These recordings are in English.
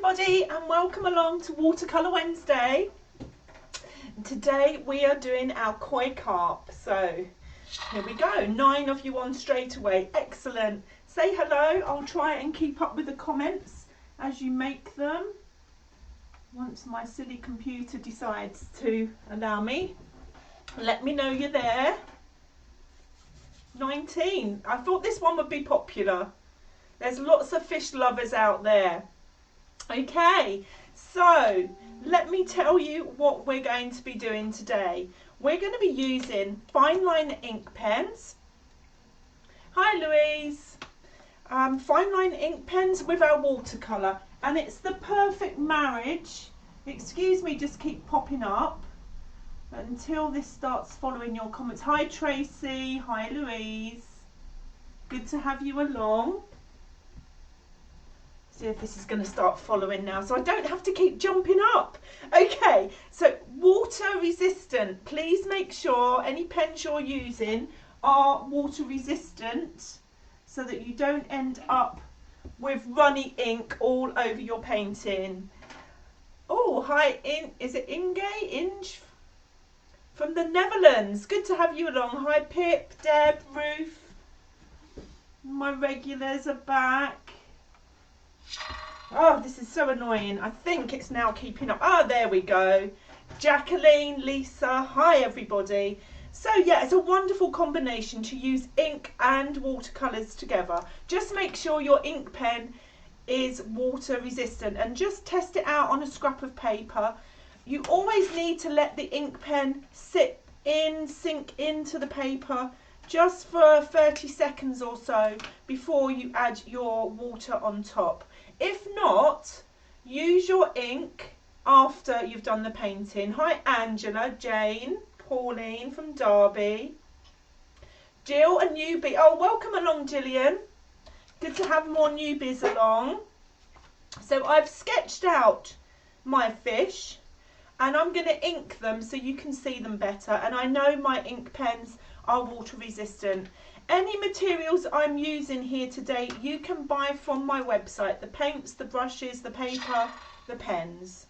everybody and welcome along to Watercolour Wednesday. Today we are doing our koi carp. So here we go, 9 of you on straight away. Excellent. Say hello. I'll try and keep up with the comments as you make them. Once my silly computer decides to allow me. Let me know you're there. 19. I thought this one would be popular. There's lots of fish lovers out there. Okay, so let me tell you what we're going to be doing today. We're going to be using fine line ink pens. Hi Louise. Fine line ink pens with our watercolour, and it's the perfect marriage. Excuse me, just keep popping up until this starts following your comments. Hi Tracy, hi Louise. Good to have you along. See if this is going to start following now, so I don't have to keep jumping up. Okay, so water resistant. Please make sure any pens you're using are water resistant so that you don't end up with runny ink all over your painting. Oh, hi, is it Inge from the Netherlands? Good to have you along. Hi Pip, Deb, Ruth. My regulars are back. Oh, this is so annoying. I think it's now keeping up. Oh, there we go. Jacqueline, Lisa, hi everybody. So yeah, it's a wonderful combination to use ink and watercolours together. Just make sure your ink pen is water resistant and just test it out on a scrap of paper. You always need to let the ink pen sink into the paper just for 30 seconds or so before you add your water on top. If not, use your ink after you've done the painting. Hi Angela, Jane, Pauline from Derby. Jill, a newbie. Oh, welcome along Gillian. Good to have more newbies along. So I've sketched out my fish and I'm going to ink them so you can see them better. And I know my ink pens are water resistant. Any materials I'm using here today you can buy from my website. The paints, the brushes, the paper, the pens.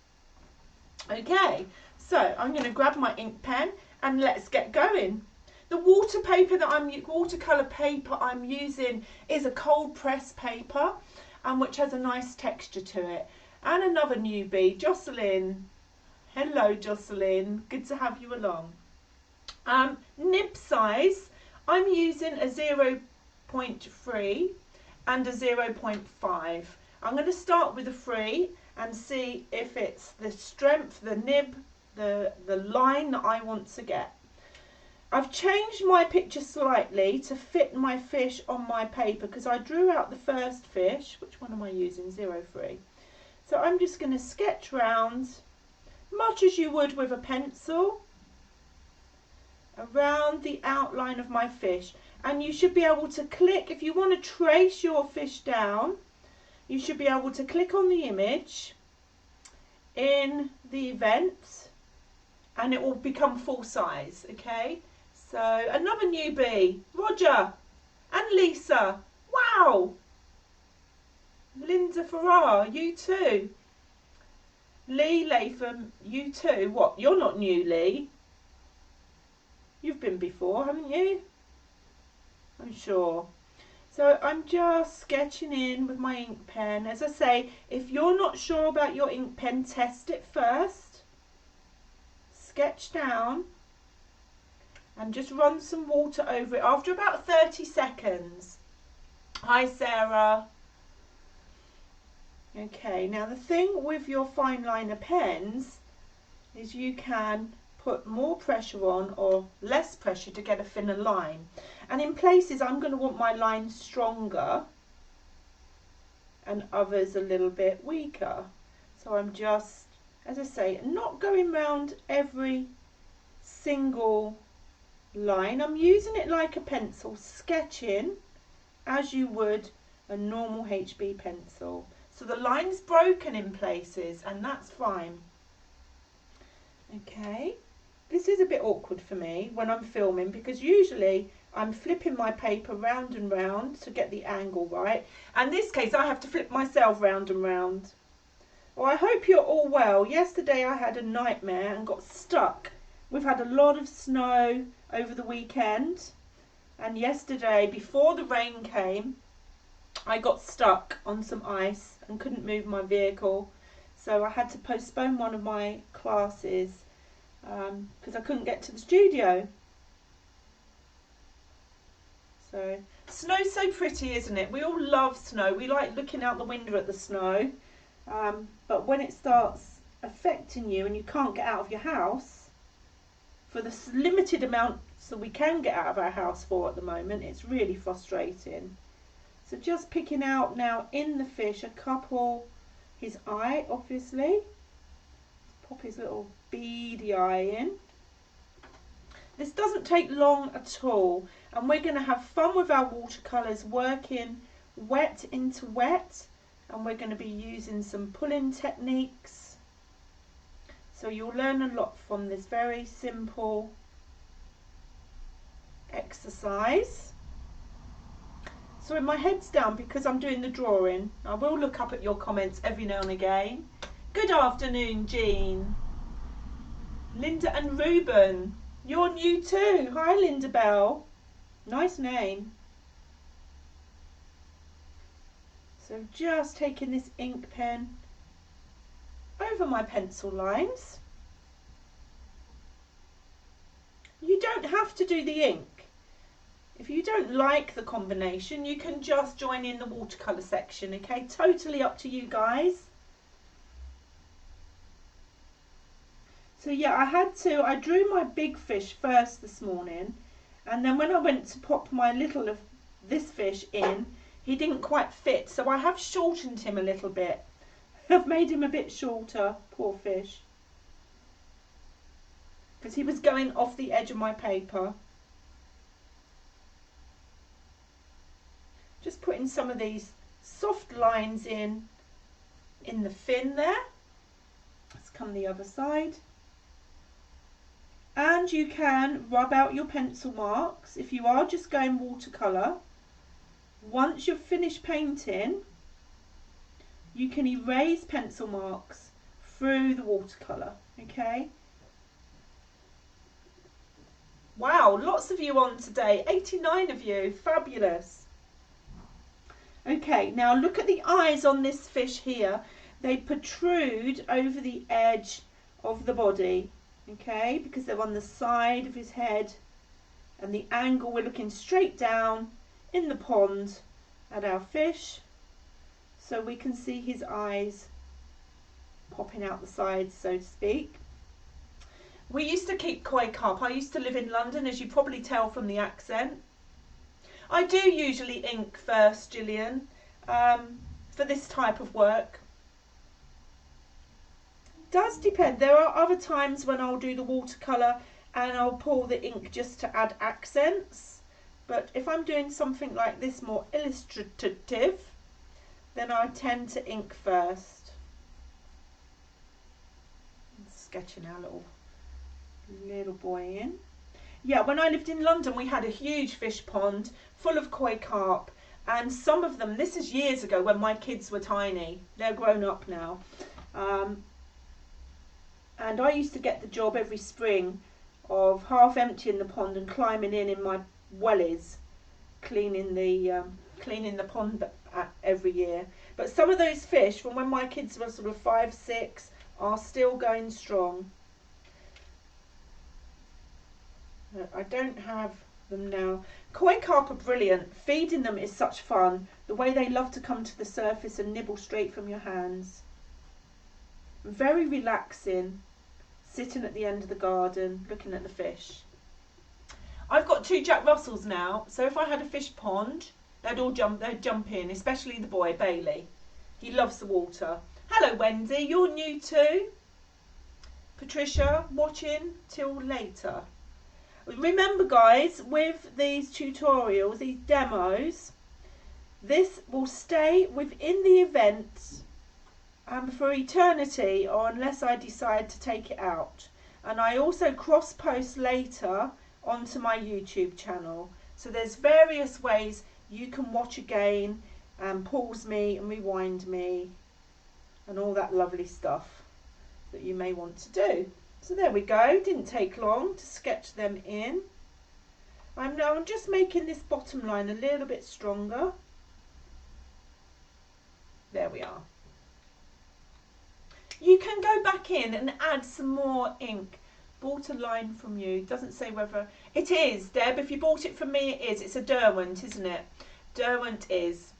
Okay, so I'm going to grab my ink pen and let's get going. The watercolour paper I'm using is a cold press paper, and which has a nice texture to it. And another newbie, Jocelyn. Hello Jocelyn, good to have you along. Nib size, I'm using a 0.3 and a 0.5. I'm going to start with a 3 and see if it's the strength, the nib, the line that I want to get. I've changed my picture slightly to fit my fish on my paper because I drew out the first fish. Which one am I using? 0.3. So I'm just going to sketch round, much as you would with a pencil, around the outline of my fish. And you should be able to click, if you want to trace your fish down, you should be able to click on the image in the event and it will become full size. Okay, so another newbie, Roger and Lisa. Wow, Linda Farrar, you too. Lee Latham, you too. What, you're not new, Lee? You've been before, haven't you? I'm sure. So I'm just sketching in with my ink pen. As I say, if you're not sure about your ink pen, test it first. Sketch down and just run some water over it after about 30 seconds. Hi Sarah. Okay, now the thing with your fine liner pens is you can put more pressure on or less pressure to get a thinner line, and in places I'm going to want my line stronger and others a little bit weaker. So I'm just, as I say, not going round every single line. I'm using it like a pencil, sketching as you would a normal HB pencil. So the line's broken in places and that's fine. Okay. This is a bit awkward for me when I'm filming because usually I'm flipping my paper round and round to get the angle right. And in this case I have to flip myself round and round. Well, I hope you're all well. Yesterday I had a nightmare and got stuck. We've had a lot of snow over the weekend, and yesterday, before the rain came, I got stuck on some ice and couldn't move my vehicle. So I had to postpone one of my classes because I couldn't get to the studio. So snow's so pretty, isn't it? We all love snow. We like looking out the window at the snow. But when it starts affecting you and you can't get out of your house, for the limited amount that we can get out of our house for at the moment, it's really frustrating. So just picking out now in the fish a couple, his eye obviously. Pop his little beady eye in. This doesn't take long at all, and we're going to have fun with our watercolours, working wet into wet, and we're going to be using some pulling techniques. So you'll learn a lot from this very simple exercise. So my head's down because I'm doing the drawing. I will look up at your comments every now and again. Good afternoon, Jean. Linda and Ruben. You're new too. Hi, Linda Bell. Nice name. So just taking this ink pen over my pencil lines. You don't have to do the ink. If you don't like the combination, you can just join in the watercolour section, okay? Totally up to you guys. So yeah, I drew my big fish first this morning, and then when I went to pop my little of this fish in, he didn't quite fit, so I have shortened him a little bit. I've made him a bit shorter, poor fish, because he was going off the edge of my paper. Just putting some of these soft lines in the fin there. Let's come the other side. And you can rub out your pencil marks if you are just going watercolour. Once you've finished painting, you can erase pencil marks through the watercolour, okay? Wow, lots of you on today, 89 of you, fabulous. Okay, now look at the eyes on this fish here. They protrude over the edge of the body. Okay, because they're on the side of his head, and the angle, we're looking straight down in the pond at our fish, so we can see his eyes popping out the sides, so to speak. We used to keep koi carp. I used to live in London, as you probably tell from the accent. I do usually ink first, Gillian, for this type of work. Does depend. There are other times when I'll do the watercolour and I'll pour the ink just to add accents, but if I'm doing something like this, more illustrative, then I tend to ink first. Sketching our little boy in. Yeah, when I lived in London we had a huge fish pond full of koi carp, and some of them, this is years ago when my kids were tiny, they're grown up now, and I used to get the job every spring of half emptying the pond and climbing in my wellies, cleaning the pond every year. But some of those fish from when my kids were sort of 5, 6 are still going strong. I don't have them now. Koi carp are brilliant. Feeding them is such fun. The way they love to come to the surface and nibble straight from your hands. Very relaxing, sitting at the end of the garden looking at the fish. I've got 2 Jack Russells now, so if I had a fish pond, they'd jump in, especially the boy Bailey. He loves the water. Hello Wendy, you're new too. Patricia, watching till later. Remember guys, with these tutorials, these demos, this will stay within the event for eternity, or unless I decide to take it out. And I also cross post later onto my YouTube channel, so there's various ways you can watch again and pause me and rewind me and all that lovely stuff that you may want to do. So there we go, didn't take long to sketch them in. I'm just making this bottom line a little bit stronger. There we are. You can go back in and add some more ink. Bought a line from you. Doesn't say whether it is, Deb. If you bought it from me, it is. It's a Derwent, isn't it? Derwent is.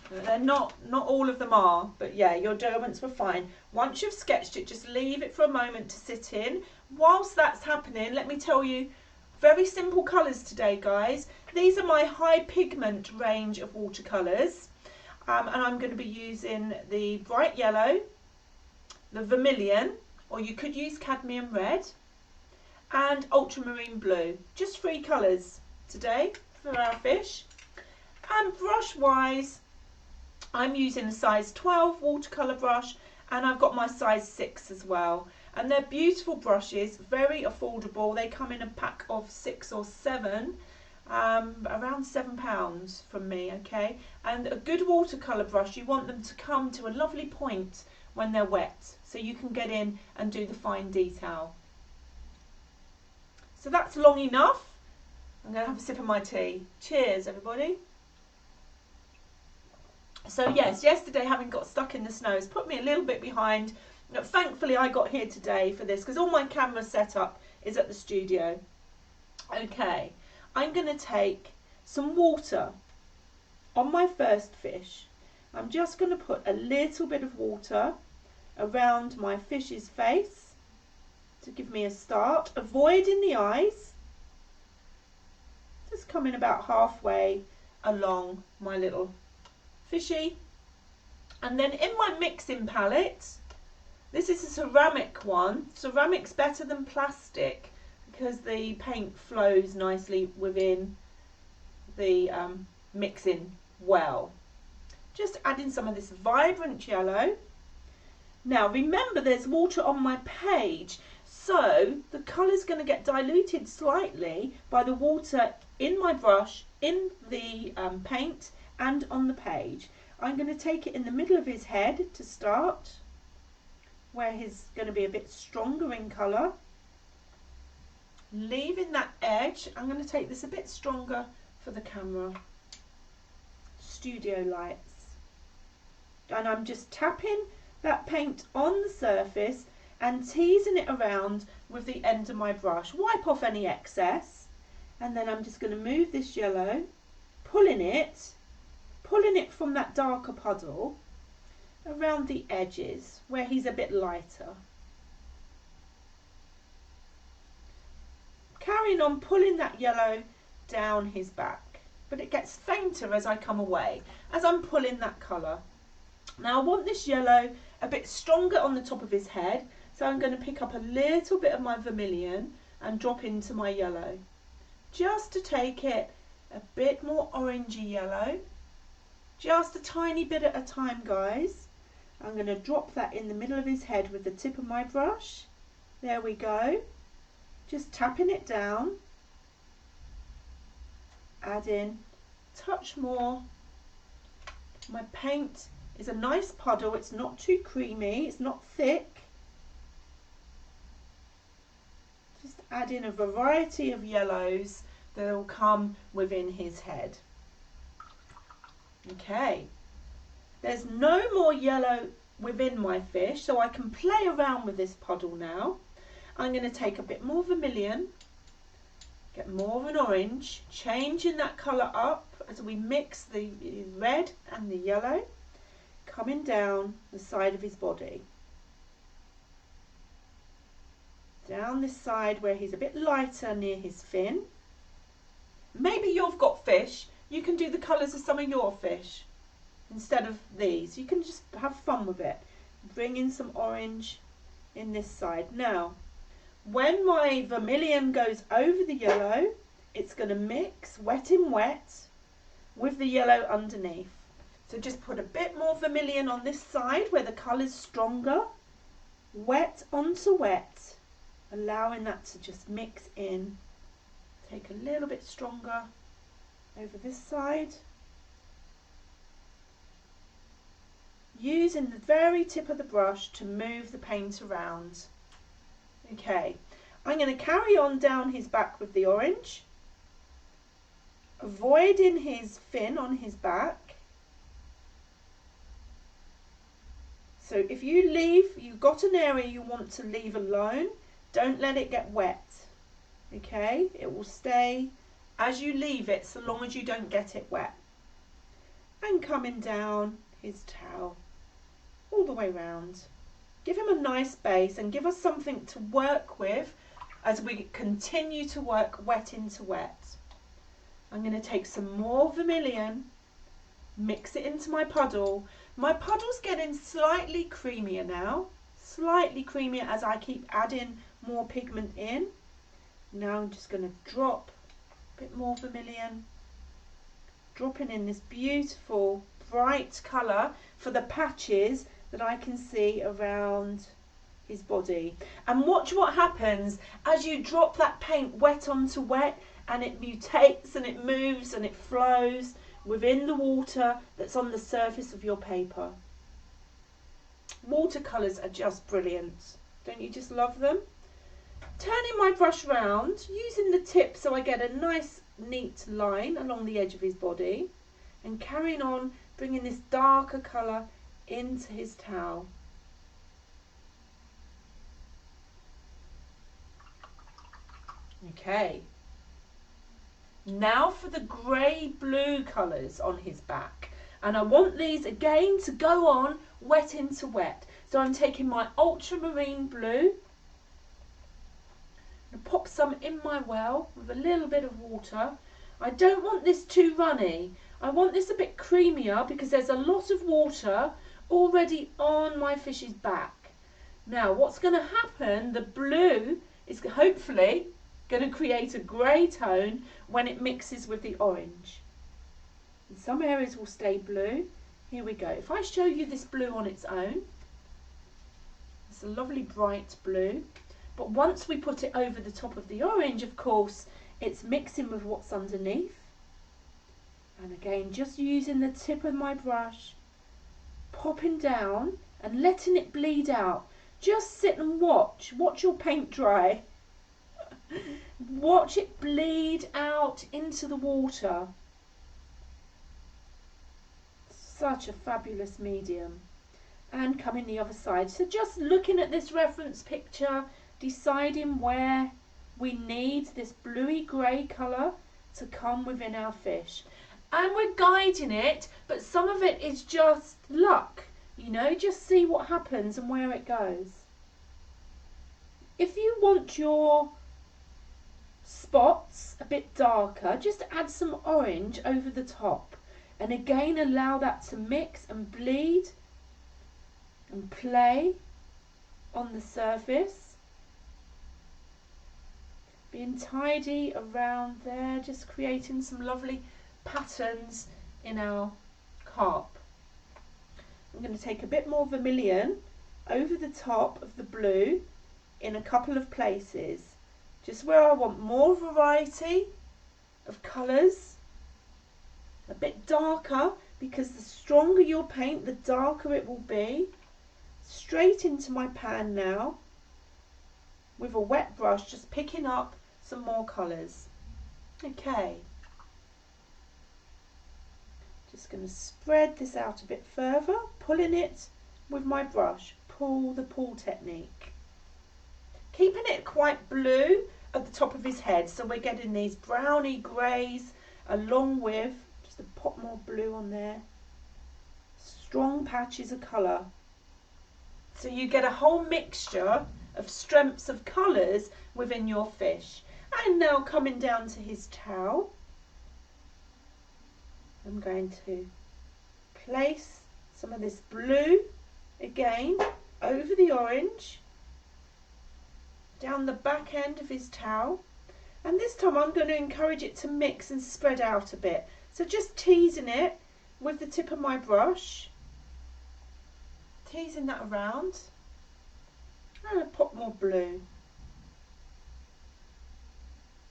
They're not all of them are, but yeah, your Derwents were fine. Once you've sketched it, just leave it for a moment to sit in. Whilst that's happening, let me tell you, very simple colours today, guys. These are my high pigment range of watercolours, and I'm going to be using the bright yellow, the vermilion, or you could use cadmium red, and ultramarine blue. Just 3 colours today for our fish. And brush wise, I'm using a size 12 watercolour brush, and I've got my size 6 as well. And they're beautiful brushes, very affordable. They come in a pack of 6 or 7, around £7 from me, okay? And a good watercolour brush, you want them to come to a lovely point when they're wet, so you can get in and do the fine detail. So that's long enough. I'm going to have a sip of my tea. Cheers, everybody. So yes, yesterday having got stuck in the snow has put me a little bit behind. Thankfully I got here today for this because all my camera setup is at the studio. Okay, I'm going to take some water on my first fish. I'm just going to put a little bit of water around my fish's face to give me a start, avoiding the eyes. Just coming about halfway along my little fishy. And then in my mixing palette, this is a ceramic one. Ceramic's better than plastic because the paint flows nicely within the mixing well. Just adding some of this vibrant yellow. Now remember, there's water on my page, so the colour's going to get diluted slightly by the water in my brush, in the paint, and on the page. I'm going to take it in the middle of his head to start, where he's going to be a bit stronger in colour. Leaving that edge, I'm going to take this a bit stronger for the camera. Studio lights. And I'm just tapping that paint on the surface and teasing it around with the end of my brush. Wipe off any excess, and then I'm just going to move this yellow, pulling it from that darker puddle around the edges where he's a bit lighter. Carrying on pulling that yellow down his back, but it gets fainter as I come away, as I'm pulling that colour. Now I want this yellow a bit stronger on the top of his head, so I'm going to pick up a little bit of my vermilion and drop into my yellow, just to take it a bit more orangey yellow, just a tiny bit at a time, guys. I'm going to drop that in the middle of his head with the tip of my brush. There we go. Just tapping it down, add in a touch more. My paint is a nice puddle, it's not too creamy, it's not thick. Just add in a variety of yellows that will come within his head. Okay, there's no more yellow within my fish, so I can play around with this puddle now. I'm going to take a bit more vermilion, get more of an orange, changing that colour up as we mix the red and the yellow, coming down the side of his body. Down this side where he's a bit lighter near his fin. Maybe you've got fish, you can do the colours of some of your fish instead of these. You can just have fun with it. Bring in some orange in this side. Now, when my vermilion goes over the yellow, it's going to mix wet in wet with the yellow underneath. So just put a bit more vermilion on this side where the colour's stronger, wet onto wet, allowing that to just mix in. Take a little bit stronger over this side. using the very tip of the brush to move the paint around. Okay, I'm going to carry on down his back with the orange, avoiding his fin on his back. So if you've got an area you want to leave alone, don't let it get wet. Okay, it will stay as you leave it so long as you don't get it wet. And coming down his towel all the way round. Give him a nice base and give us something to work with as we continue to work wet into wet. I'm going to take some more vermilion, mix it into my puddle. My puddle's getting slightly creamier now, slightly creamier as I keep adding more pigment in. Now I'm just going to drop a bit more vermilion, dropping in this beautiful bright colour for the patches that I can see around his body. And watch what happens as you drop that paint wet onto wet, and it mutates and it moves and it flows within the water that's on the surface of your paper. Watercolours are just brilliant. Don't you just love them? Turning my brush round, using the tip so I get a nice neat line along the edge of his body, and carrying on bringing this darker colour into his towel. Okay, now for the grey blue colours on his back, and I want these again to go on wet into wet. So I'm taking my ultramarine blue and pop some in my well with a little bit of water. I don't want this too runny. I want this a bit creamier because there's a lot of water already on my fish's back. Now what's going to happen, the blue is hopefully going to create a grey tone when it mixes with the orange. And some areas will stay blue. Here we go. If I show you this blue on its own, it's a lovely bright blue. But once we put it over the top of the orange, of course, it's mixing with what's underneath. And again, just using the tip of my brush, popping down and letting it bleed out. Just sit and watch your paint dry. Watch it bleed out into the water. Such a fabulous medium. And coming the other side. So just looking at this reference picture, deciding where we need this bluey grey colour to come within our fish. And we're guiding it, but some of it is just luck. You know, just see what happens and where it goes. If you want your spots a bit darker, just add some orange over the top, and again allow that to mix and bleed and play on the surface, being tidy around there, just creating some lovely patterns in our carp. I'm going to take a bit more vermilion over the top of the blue in a couple of places, just where I want more variety of colours, a bit darker, because the stronger your paint, the darker it will be. Straight into my pan now with a wet brush, just picking up some more colours. Okay, just going to spread this out a bit further, pulling it with my brush, pull the pull technique. Keeping it quite blue at the top of his head, so we're getting these browny greys along with just a pop more blue on there, strong patches of colour, so you get a whole mixture of strengths of colours within your fish. And now coming down to his towel, I'm going to place some of this blue again over the orange, down the back end of his towel, and this time I'm going to encourage it to mix and spread out a bit. So just teasing it with the tip of my brush, teasing that around, and a pop more blue.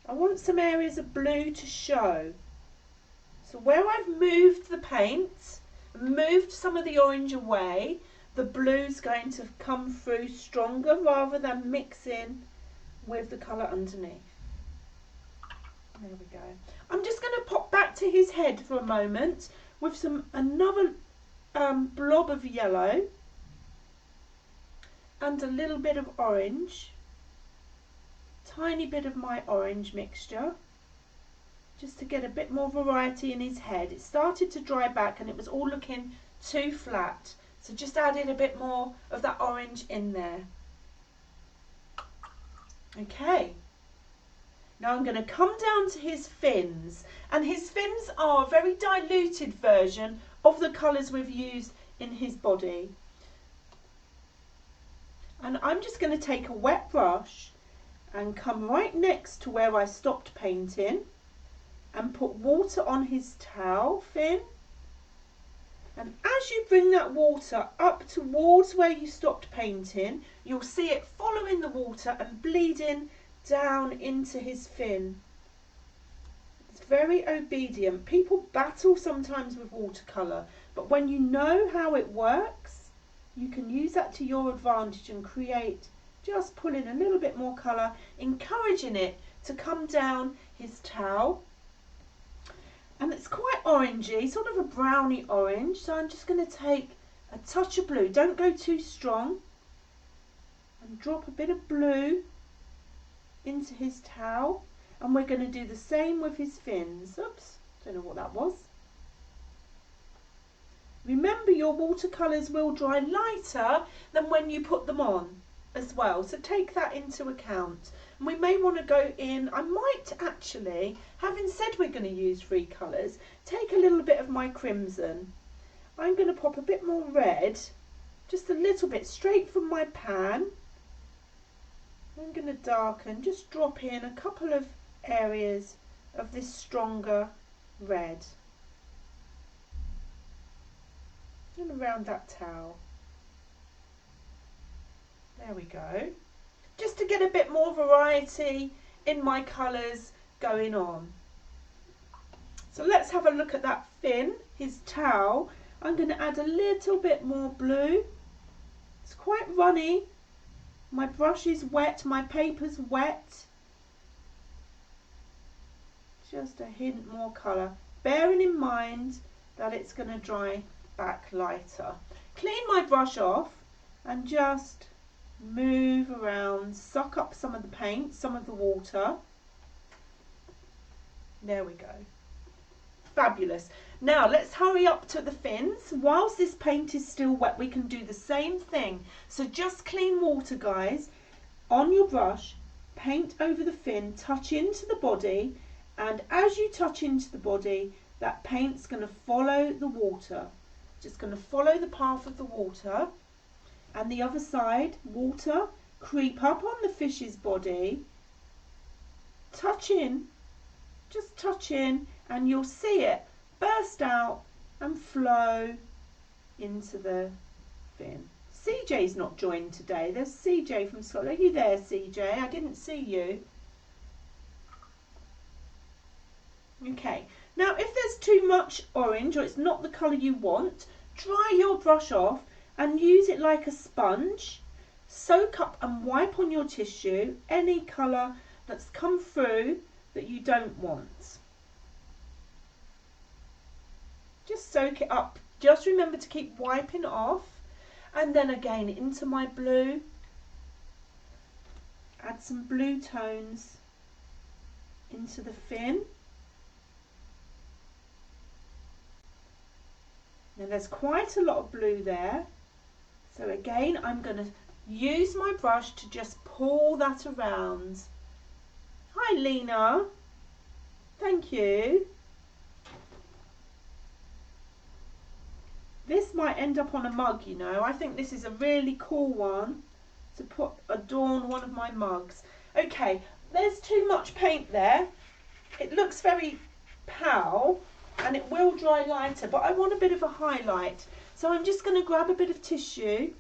I want some areas of blue to show. So where I've moved the paint moved some of the orange away, the blue's going to come through stronger rather than mixing with the colour underneath. There we go. I'm just going to pop back to his head for a moment with another blob of yellow and a little bit of orange, tiny bit of my orange mixture, just to get a bit more variety in his head. It started to dry back and it was all looking too flat, so just added a bit more of that orange in there. Okay, now I'm going to come down to his fins, and his fins are a very diluted version of the colours we've used in his body. And I'm just going to take a wet brush and come right next to where I stopped painting and put water on his tail fin. And as you bring that water up towards where you stopped painting, you'll see it following the water and bleeding down into his fin. It's very obedient. People battle sometimes with watercolour, but when you know how it works, you can use that to your advantage and create, just pull in a little bit more colour, encouraging it to come down his tail. And it's quite orangey, sort of a browny orange, so I'm just going to take a touch of blue. Don't go too strong. And drop a bit of blue into his tail, and we're going to do the same with his fins. Oops, don't know what that was. Remember, your watercolours will dry lighter than when you put them on as well, so take that into account. And we may want to go in, I might actually, having said we're going to use 3 colours, take a little bit of my crimson. I'm going to pop a bit more red, just a little bit straight from my pan. I'm going to darken, just drop in a couple of areas of this stronger red. And around that towel. There we go. Just to get a bit more variety in my colours going on. So let's have a look at that fin, his towel. I'm going to add a little bit more blue. It's quite runny. My brush is wet, my paper's wet. Just a hint more colour, bearing in mind that it's going to dry back lighter. Clean my brush off and just move around, suck up some of the paint, some of the water. There we go. Fabulous. Now let's hurry up to the fins. Whilst this paint is still wet, we can do the same thing. So just clean water, guys, on your brush, paint over the fin, touch into the body, and as you touch into the body, that paint's going to follow the water. Just going to follow the path of the water. And the other side, water, creep up on the fish's body, touch in, just touch in, and you'll see it burst out and flow into the fin. CJ's not joined today. There's CJ from Scotland. Are you there, CJ? I didn't see you. Okay, now if there's too much orange or it's not the colour you want, dry your brush off and use it like a sponge. Soak up and wipe on your tissue any colour that's come through that you don't want. Just soak it up. Just remember to keep wiping off. And then again into my blue. Add some blue tones into the fin. Now there's quite a lot of blue there. So again, I'm going to use my brush to just pull that around. Hi Lena. Thank you. This might end up on a mug, you know. I think this is a really cool one to adorn one of my mugs. Okay, there's too much paint there. It looks very pale and it will dry lighter, but I want a bit of a highlight. So I'm just going to grab a bit of tissue,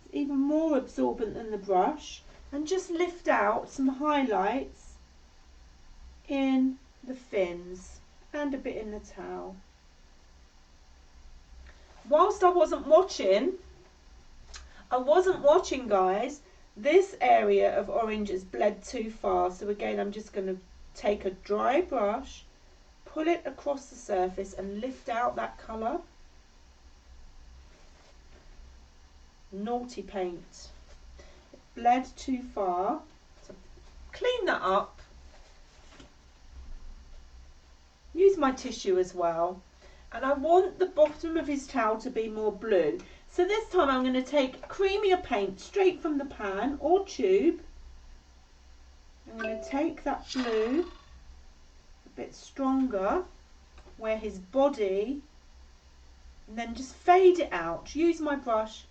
it's even more absorbent than the brush, and just lift out some highlights in the fins and a bit in the towel. whilst I wasn't watching, guys, this area of orange has bled too far. So again, I'm just going to take a dry brush, pull it across the surface and lift out that colour. Naughty paint. It bled too far. So clean that up. Use my tissue as well. And I want the bottom of his towel to be more blue. So this time I'm going to take creamier paint straight from the pan or tube. I'm going to take that blue a bit stronger where his body, and then just fade it out. Use my brush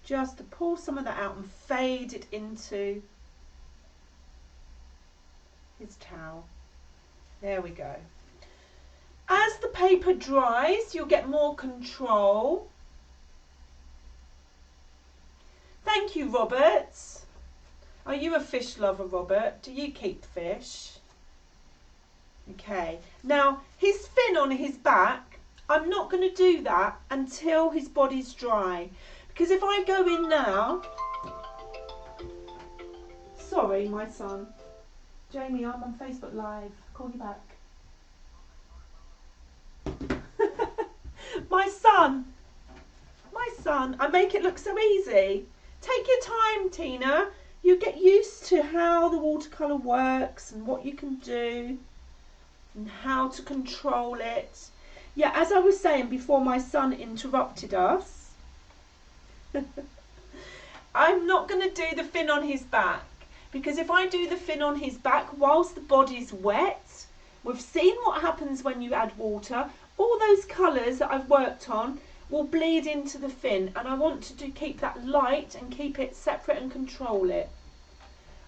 just to pull some of that out and fade it into his towel. There we go. As the paper dries, you'll get more control. Thank you, Robert. Are you a fish lover, Robert? Do you keep fish? Okay. Now, his fin on his back, I'm not going to do that until his body's dry. Because if I go in now... Sorry, my son. Jamie, I'm on Facebook Live. Call you back. My son, I make it look so easy. Take your time, Tina. You get used to how the watercolour works and what you can do and how to control it. Yeah, as I was saying before my son interrupted us, I'm not going to do the fin on his back, because if I do the fin on his back whilst the body's wet, we've seen what happens when you add water. All those colours that I've worked on will bleed into the fin, and I want to keep that light and keep it separate and control it.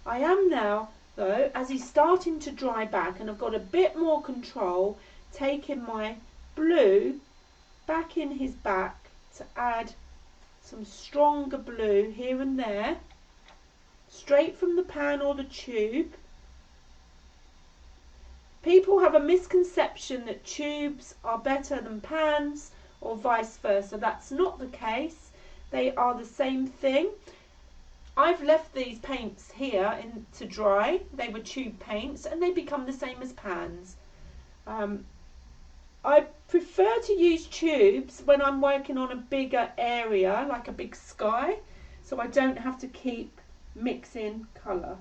I am now, though, as he's starting to dry back and I've got a bit more control, taking my blue back in his back to add some stronger blue here and there, straight from the pan or the tube. People have a misconception that tubes are better than pans or vice versa. That's not the case. They are the same thing. I've left these paints here to dry. They were tube paints and they become the same as pans. I prefer to use tubes when I'm working on a bigger area, like a big sky, so I don't have to keep mixing colour.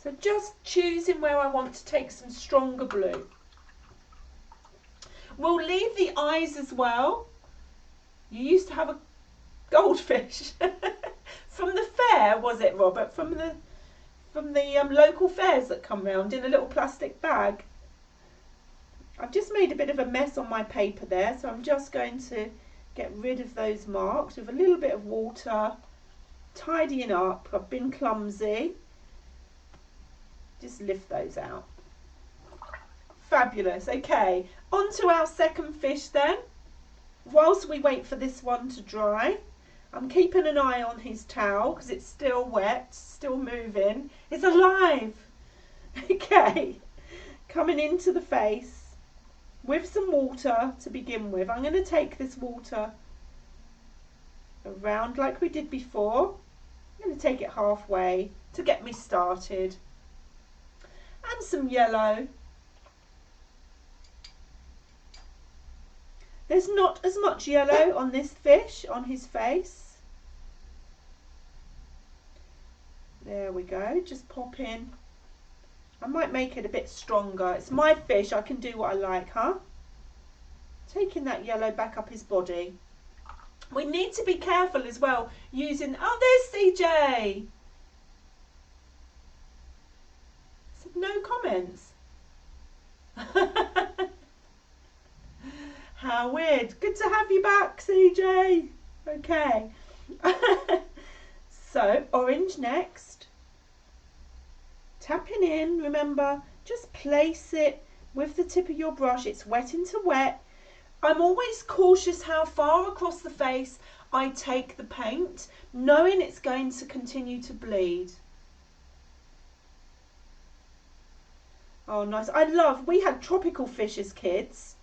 So just choosing where I want to take some stronger blue. We'll leave the eyes as well. You used to have a goldfish from the fair, was it, Robert? From the local fairs that come round in a little plastic bag. I've just made a bit of a mess on my paper there, so I'm just going to get rid of those marks with a little bit of water, tidying up. I've been clumsy. Just lift those out. Fabulous. Okay, on to our second fish then. Whilst we wait for this one to dry, I'm keeping an eye on his towel because it's still wet, still moving. It's alive. Okay, coming into the face with some water to begin with. I'm going to take this water around like we did before. I'm going to take it halfway to get me started. And some yellow. There's not as much yellow on this fish, on his face. There we go, just pop in. I might make it a bit stronger. It's my fish, I can do what I like, huh? Taking that yellow back up his body. We need to be careful as well using, oh, there's CJ. No comments. How weird. Good to have you back, CJ. Okay. So, orange next. Tapping in, remember, just place it with the tip of your brush. It's wet into wet. I'm always cautious how far across the face I take the paint, knowing it's going to continue to bleed. Oh, nice. We had tropical fish as kids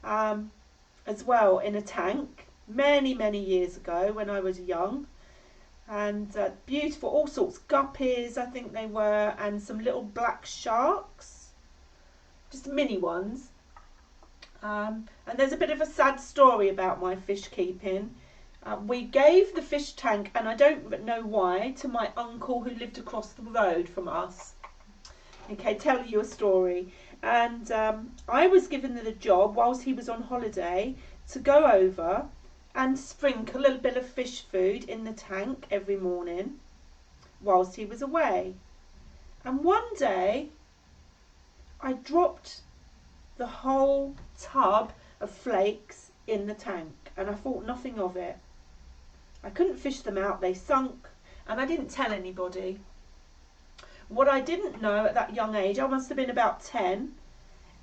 as well in a tank. many, many years ago when I was young. And beautiful, all sorts, guppies I think they were, and some little black sharks, just mini ones. And there's a bit of a sad story about my fish keeping. We gave the fish tank, and I don't know why, to my uncle who lived across the road from us. Okay, tell you a story. And I was given the job whilst he was on holiday to go over and sprinkle a little bit of fish food in the tank every morning whilst he was away. And one day I dropped the whole tub of flakes in the tank, and I thought nothing of it. I couldn't fish them out, they sunk, and I didn't tell anybody. What I didn't know at that young age, I must have been about 10,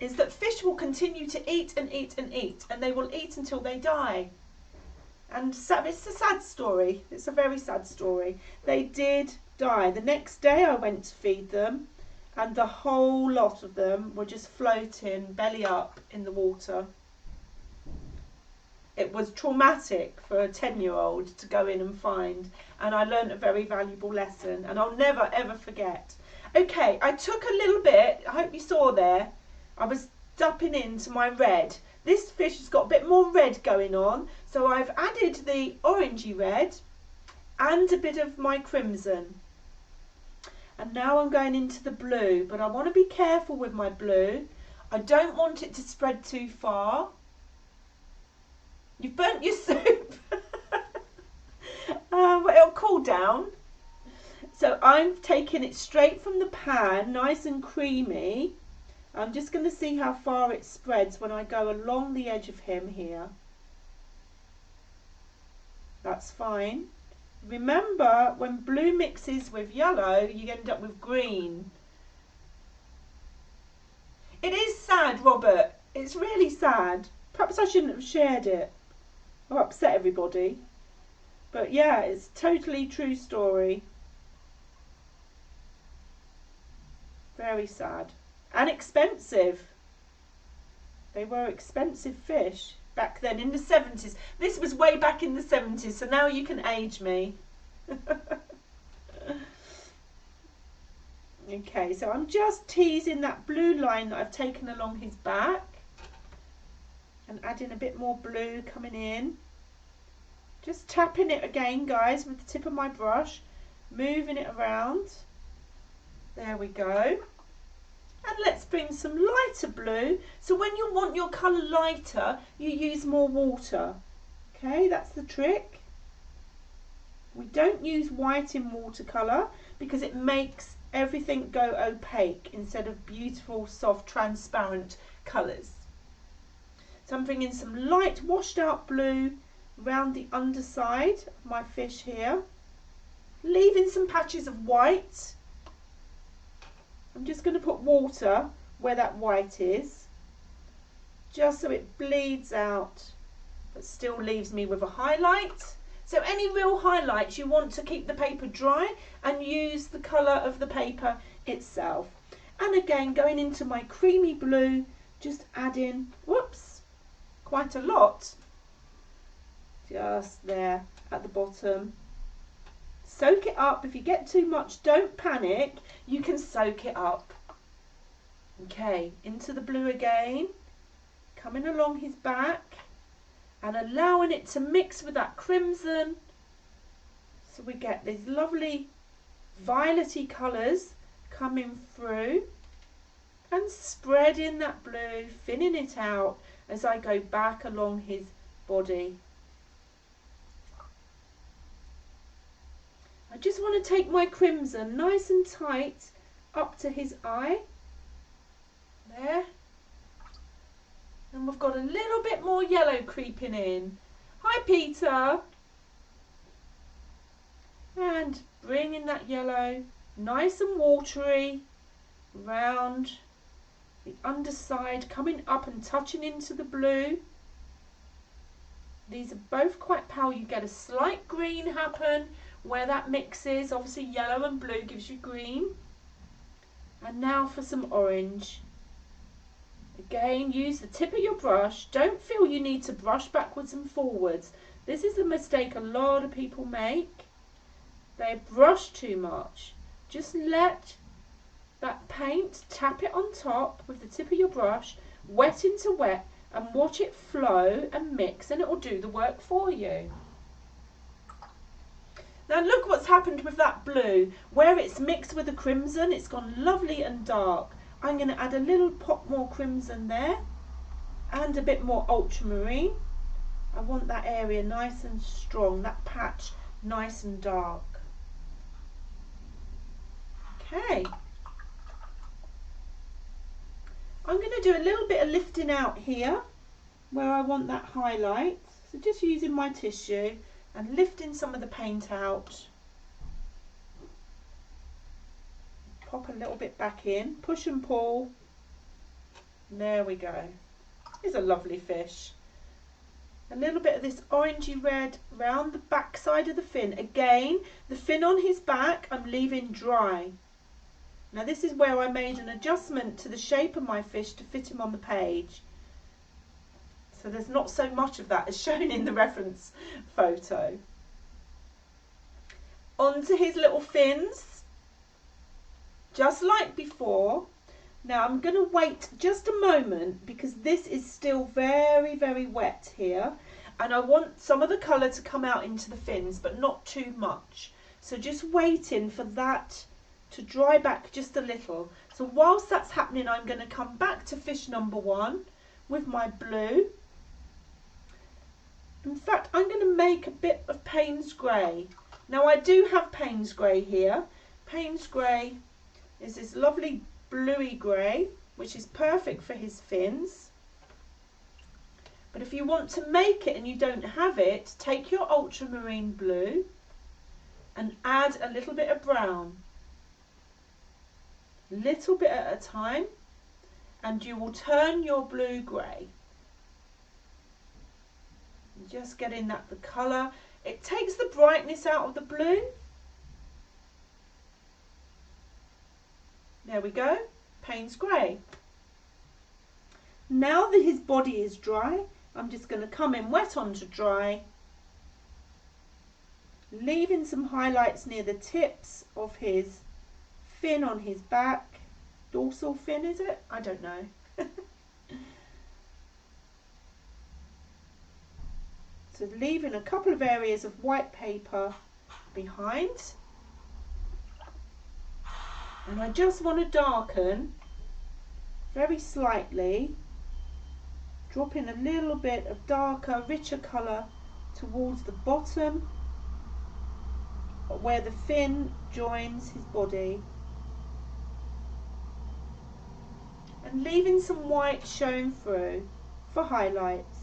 is that fish will continue to eat and eat and eat, and they will eat until they die. And so it's a sad story. It's a very sad story. They did die. The next day I went to feed them, and the whole lot of them were just floating belly up in the water. It was traumatic for a 10-year-old to go in and find, and I learned a very valuable lesson, and I'll never ever forget. Okay, I took a little bit, I hope you saw there, I was dumping into my red. This fish has got a bit more red going on, so I've added the orangey red and a bit of my crimson. And now I'm going into the blue, but I want to be careful with my blue. I don't want it to spread too far. You've burnt your soup. But it'll cool down. So I'm taking it straight from the pan, nice and creamy. I'm just going to see how far it spreads when I go along the edge of him here. That's fine. Remember, when blue mixes with yellow, you end up with green. It is sad, Robert. It's really sad. Perhaps I shouldn't have shared it or upset everybody. But yeah, it's a totally true story. Very sad. And expensive. They were expensive fish back then in the 70s. This was way back in the 70s, so now you can age me. Okay, so I'm just teasing that blue line that I've taken along his back and adding a bit more blue coming in. Just tapping it again, guys, with the tip of my brush, moving it around. There we go. And let's bring some lighter blue. So when you want your colour lighter, you use more water. Okay, that's the trick. We don't use white in watercolour because it makes everything go opaque instead of beautiful, soft, transparent colours. So I'm bringing some light washed out blue around the underside of my fish here, leaving some patches of white. I'm just going to put water where that white is, just so it bleeds out, but still leaves me with a highlight. So any real highlights, you want to keep the paper dry and use the colour of the paper itself. And again, going into my creamy blue, just adding, whoops, quite a lot, just there at the bottom. Soak it up. If you get too much, don't panic. You can soak it up. Okay, into the blue again, coming along his back and allowing it to mix with that crimson. So we get these lovely violety colours coming through and spreading that blue, thinning it out as I go back along his body. I just want to take my crimson nice and tight up to his eye. There. And we've got a little bit more yellow creeping in. Hi, Peter. And bringing that yellow nice and watery round the underside, coming up and touching into the blue. These are both quite pale. You get a slight green happen where that mixes. Obviously yellow and blue gives you green. And now for some orange. Again, use the tip of your brush. Don't feel you need to brush backwards and forwards. This is a mistake a lot of people make. They brush too much. Just let that paint, tap it on top with the tip of your brush, wet into wet, and watch it flow and mix, and it will do the work for you. Now look what's happened with that blue. Where it's mixed with the crimson, it's gone lovely and dark. I'm going to add a little pop more crimson there and a bit more ultramarine. I want that area nice and strong, that patch nice and dark. Okay. I'm going to do a little bit of lifting out here where I want that highlight. So just using my tissue and lifting some of the paint out. Pop a little bit back in, push and pull. There we go. It's a lovely fish. A little bit of this orangey red round the back side of the fin. Again, the fin on his back I'm leaving dry. Now this is where I made an adjustment to the shape of my fish to fit him on the page. So there's not so much of that as shown in the reference photo. Onto his little fins, just like before. Now I'm going to wait just a moment because this is still very, very wet here. And I want some of the colour to come out into the fins, but not too much. So just waiting for that to dry back just a little. So whilst that's happening, I'm going to come back to fish number 1 with my blue. In fact, I'm going to make a bit of Payne's grey. Now I do have Payne's grey here. Payne's grey is this lovely bluey grey, which is perfect for his fins. But if you want to make it and you don't have it, take your ultramarine blue and add a little bit of brown. Little bit at a time, and you will turn your blue grey. Just getting that the colour. It takes the brightness out of the blue. There we go, Payne's grey. Now that his body is dry, I'm just going to come in wet onto dry, leaving some highlights near the tips of his fin on his back. Dorsal fin, is it? I don't know. So leaving a couple of areas of white paper behind. And I just want to darken very slightly, dropping a little bit of darker, richer colour towards the bottom where the fin joins his body, and leaving some white showing through for highlights.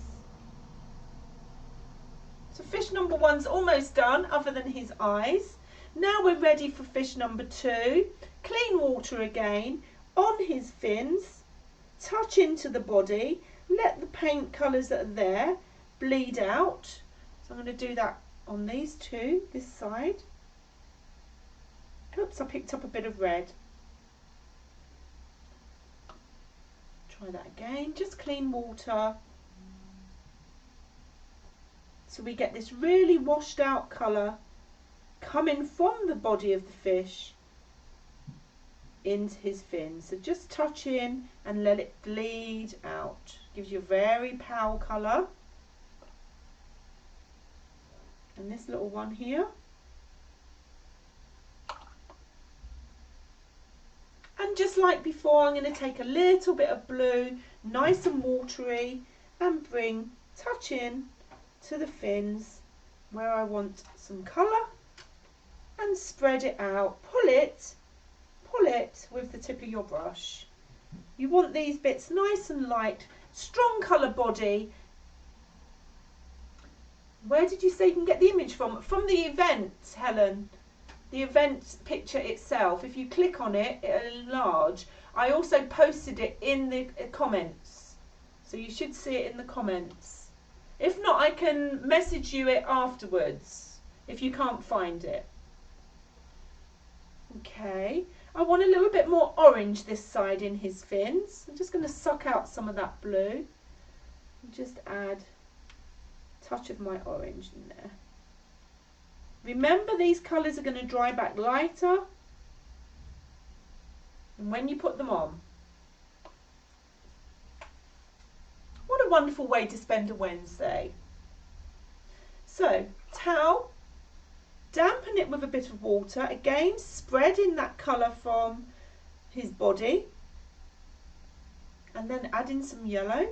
So fish number 1's almost done, other than his eyes. Now we're ready for fish number 2. Clean water again on his fins, touch into the body, let the paint colours that are there bleed out. So I'm going to do that on these two, this side. Oops, I picked up a bit of red. Try that again, just clean water. So we get this really washed out colour coming from the body of the fish into his fin. So just touch in and let it bleed out. Gives you a very pale colour. And this little one here. And just like before, I'm going to take a little bit of blue, nice and watery, and touch in to the fins where I want some colour, and spread it out. Pull it with the tip of your brush. You want these bits nice and light, strong colour body. Where did you say you can get the image from? From the event, Helen. The event picture itself. If you click on it, it'll enlarge. I also posted it in the comments, so you should see it in the comments. If not, I can message you it afterwards if you can't find it. Okay, I want a little bit more orange this side in his fins. I'm just going to suck out some of that blue and just add touch of my orange in there. Remember, these colours are going to dry back lighter and when you put them on. What a wonderful way to spend a Wednesday. So, towel, dampen it with a bit of water, again spreading that colour from his body, and then add in some yellow.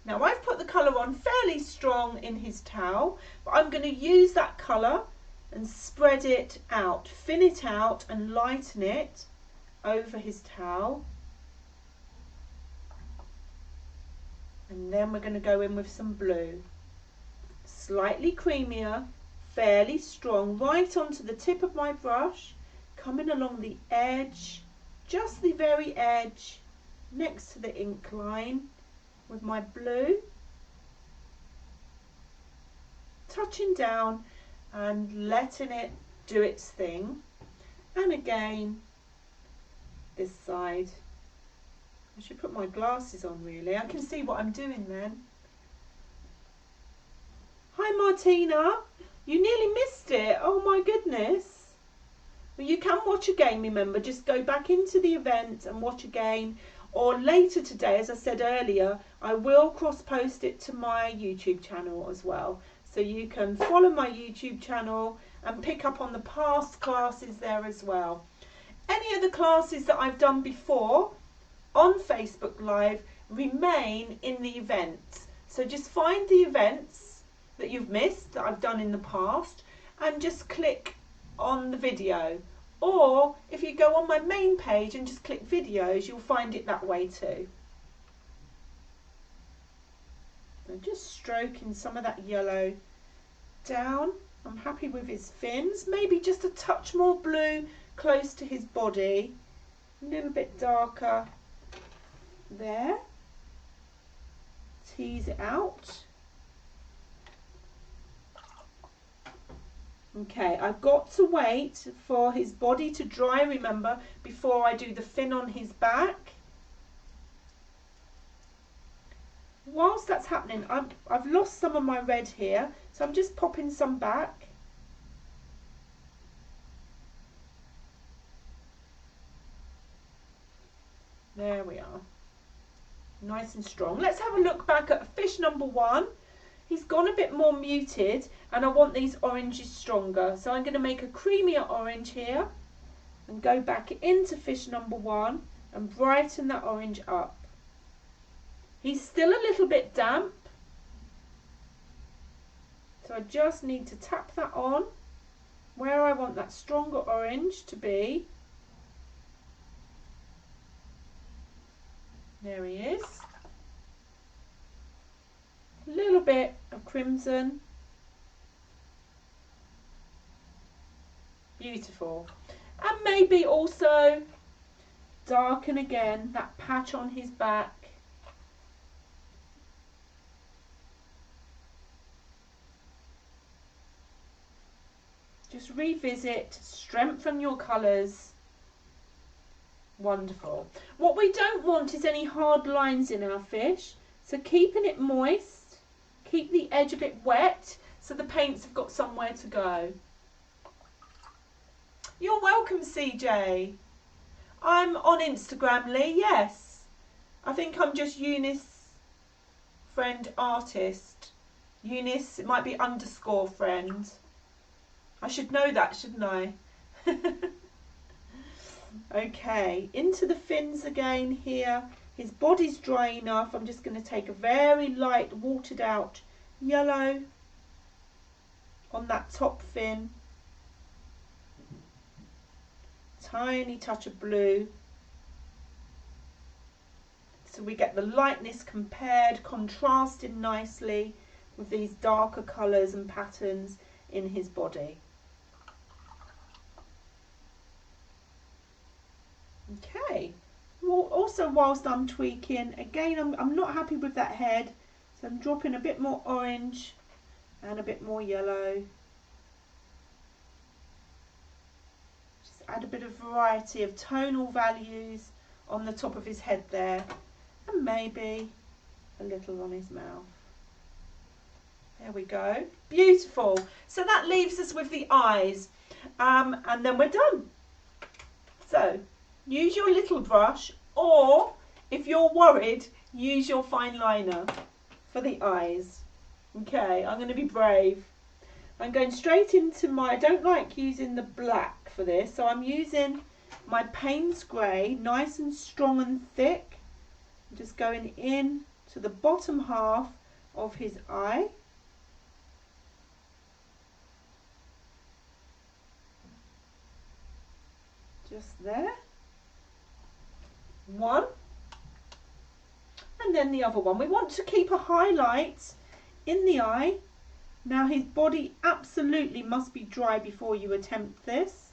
Now I've put the colour on fairly strong in his towel, but I'm going to use that colour and spread it out, thin it out and lighten it over his towel. And then we're going to go in with some blue. Slightly creamier, fairly strong, right onto the tip of my brush, coming along the edge, just the very edge, next to the ink line with my blue. Touching down and letting it do its thing. And again, this side. I should put my glasses on really. I can see what I'm doing then. Hi Martina, you nearly missed it. Oh my goodness. Well, you can watch again, remember. Just go back into the event and watch again. Or later today, as I said earlier, I will cross-post it to my YouTube channel as well. So you can follow my YouTube channel and pick up on the past classes there as well. Any of the classes that I've done before on Facebook Live remain in the events. So just find the events that you've missed that I've done in the past and just click on the video. Or if you go on my main page and just click videos, you'll find it that way too. So just stroking some of that yellow down. I'm happy with his fins. Maybe just a touch more blue close to his body. A little bit darker there. Tease it out. Okay, I've got to wait for his body to dry, remember, before I do the fin on his back. Whilst that's happening, I've lost some of my red here, so I'm just popping some back. There we are. Nice and strong. Let's have a look back at fish number 1. He's gone a bit more muted and I want these oranges stronger. So I'm going to make a creamier orange here and go back into fish number 1 and brighten that orange up. He's still a little bit damp, so I just need to tap that on where I want that stronger orange to be. There he is. A little bit of crimson. Beautiful. And maybe also darken again that patch on his back. Just revisit, strengthen your colours. Wonderful. What we don't want is any hard lines in our fish, so keeping it moist, keep the edge a bit wet so the paints have got somewhere to go. You're welcome, CJ. I'm on Instagram, Lee, yes. I think I'm just Eunice friend artist. Eunice, it might be underscore friend. I should know that, shouldn't I? Okay, into the fins again here. His body's dry enough. I'm just going to take a very light watered out yellow on that top fin. Tiny touch of blue. So we get the lightness compared, contrasted nicely with these darker colours and patterns in his body. Okay, well, also whilst I'm tweaking, again I'm not happy with that head, so I'm dropping a bit more orange and a bit more yellow. Just add a bit of variety of tonal values on the top of his head there, and maybe a little on his mouth. There we go. Beautiful. So that leaves us with the eyes, and then we're done. So use your little brush, or if you're worried, use your fine liner for the eyes. Okay, I'm going to be brave. I'm going straight into my, I don't like using the black for this, so I'm using my Payne's Grey, nice and strong and thick. I'm just going in to the bottom half of his eye. Just there. One. And then the other one. We want to keep a highlight in the eye. Now his body absolutely must be dry before you attempt this.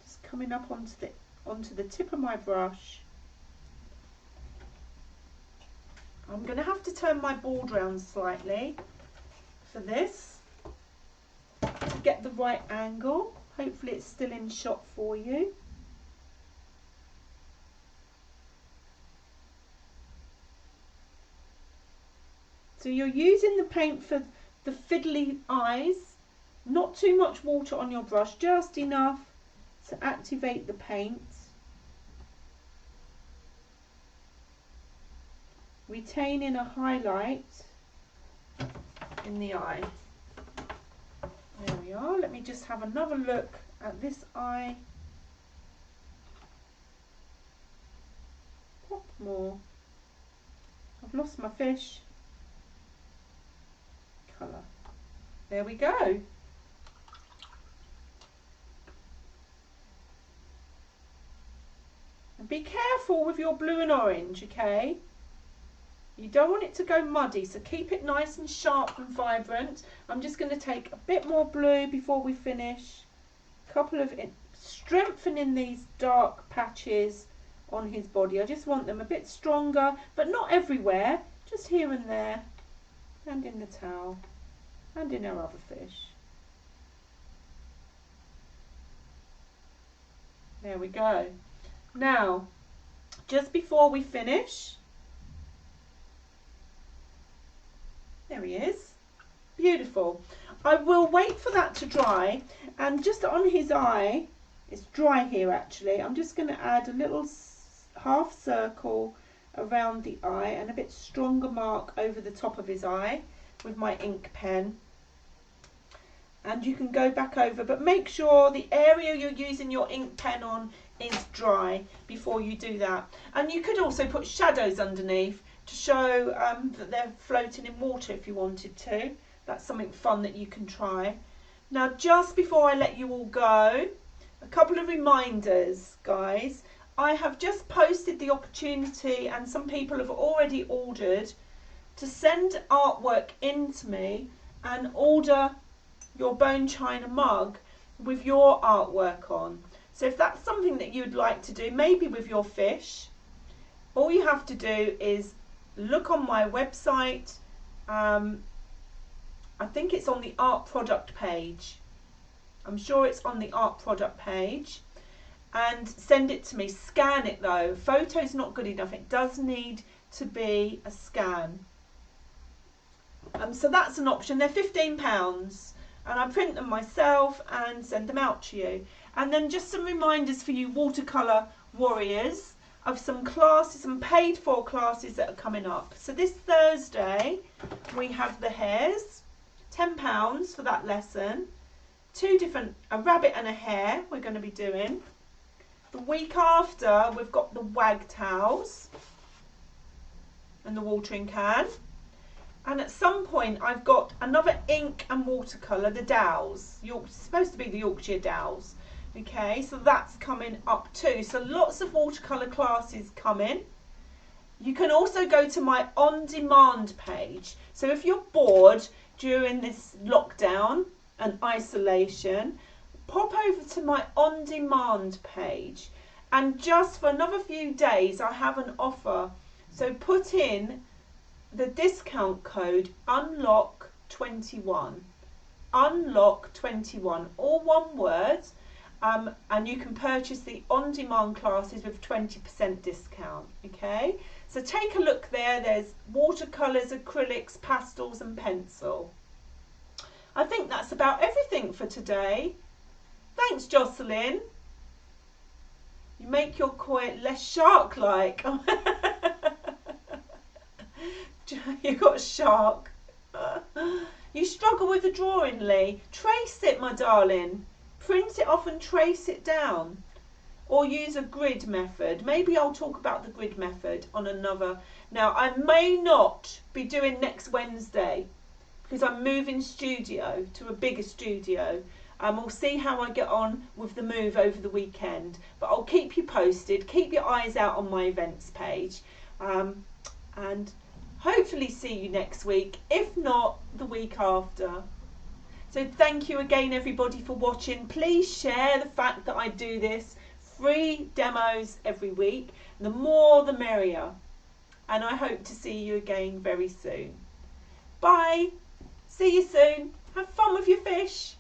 Just coming up onto the tip of my brush. I'm going to have to turn my board round slightly for this to get the right angle. Hopefully it's still in shot for you. So you're using the paint for the fiddly eyes, not too much water on your brush, just enough to activate the paint. Retaining a highlight in the eye. There we are. Let me just have another look at this eye. Pop more. I've lost my fish. Colour. There we go. And be careful with your blue and orange, okay? You don't want it to go muddy, so keep it nice and sharp and vibrant. I'm just going to take a bit more blue before we finish. A couple of strengthening these dark patches on his body. I just want them a bit stronger, but not everywhere, just here and there, and in the towel, and in our other fish. There we go. Now, just before we finish, there he is. Beautiful. I will wait for that to dry, and just on his eye, it's dry here actually, I'm just going to add a little half circle around the eye and a bit stronger mark over the top of his eye with my ink pen. And you can go back over, but make sure the area you're using your ink pen on is dry before you do that. And you could also put shadows underneath to show that they're floating in water if you wanted to. That's something fun that you can try. Now, just before I let you all go, a couple of reminders, guys. I have just posted the opportunity, and some people have already ordered, to send artwork in to me and order your bone china mug with your artwork on. So if that's something that you'd like to do, maybe with your fish, all you have to do is look on my website. I think it's on the art product page. I'm sure it's on the art product page, and send it to me. Scan it though. Photo's not good enough. It does need to be a scan. So that's an option. They're £15, and I print them myself and send them out to you. And then just some reminders for you watercolour warriors of some classes, some paid for classes that are coming up. So this Thursday we have the hares, £10 for that lesson. Two different, a rabbit and a hare we're going to be doing. The week after we've got the wagtails and the watering can. And at some point I've got another ink and watercolour, the dowels. It's supposed to be the Yorkshire dowels. Okay, so that's coming up too. So lots of watercolour classes coming. You can also go to my on-demand page. So if you're bored during this lockdown and isolation, pop over to my on-demand page. And just for another few days, I have an offer. So put in the discount code UNLOCK21. UNLOCK21, all one word. And you can purchase the on-demand classes with 20% discount. Okay, So take a look there. There's watercolours, acrylics, pastels and pencil. I think that's about everything for today. Thanks, Jocelyn. You make your koi less shark-like. You got a shark. You struggle with the drawing, Lee. Trace it, my darling. Print it off and trace it down. Or use a grid method. Maybe I'll talk about the grid method on another. Now, I may not be doing next Wednesday because I'm moving studio to a bigger studio. We'll see how I get on with the move over the weekend. But I'll keep you posted. Keep your eyes out on my events page. And hopefully see you next week. If not, the week after. So thank you again, everybody, for watching. Please share the fact that I do this. Free demos every week. The more, the merrier. And I hope to see you again very soon. Bye. See you soon. Have fun with your fish.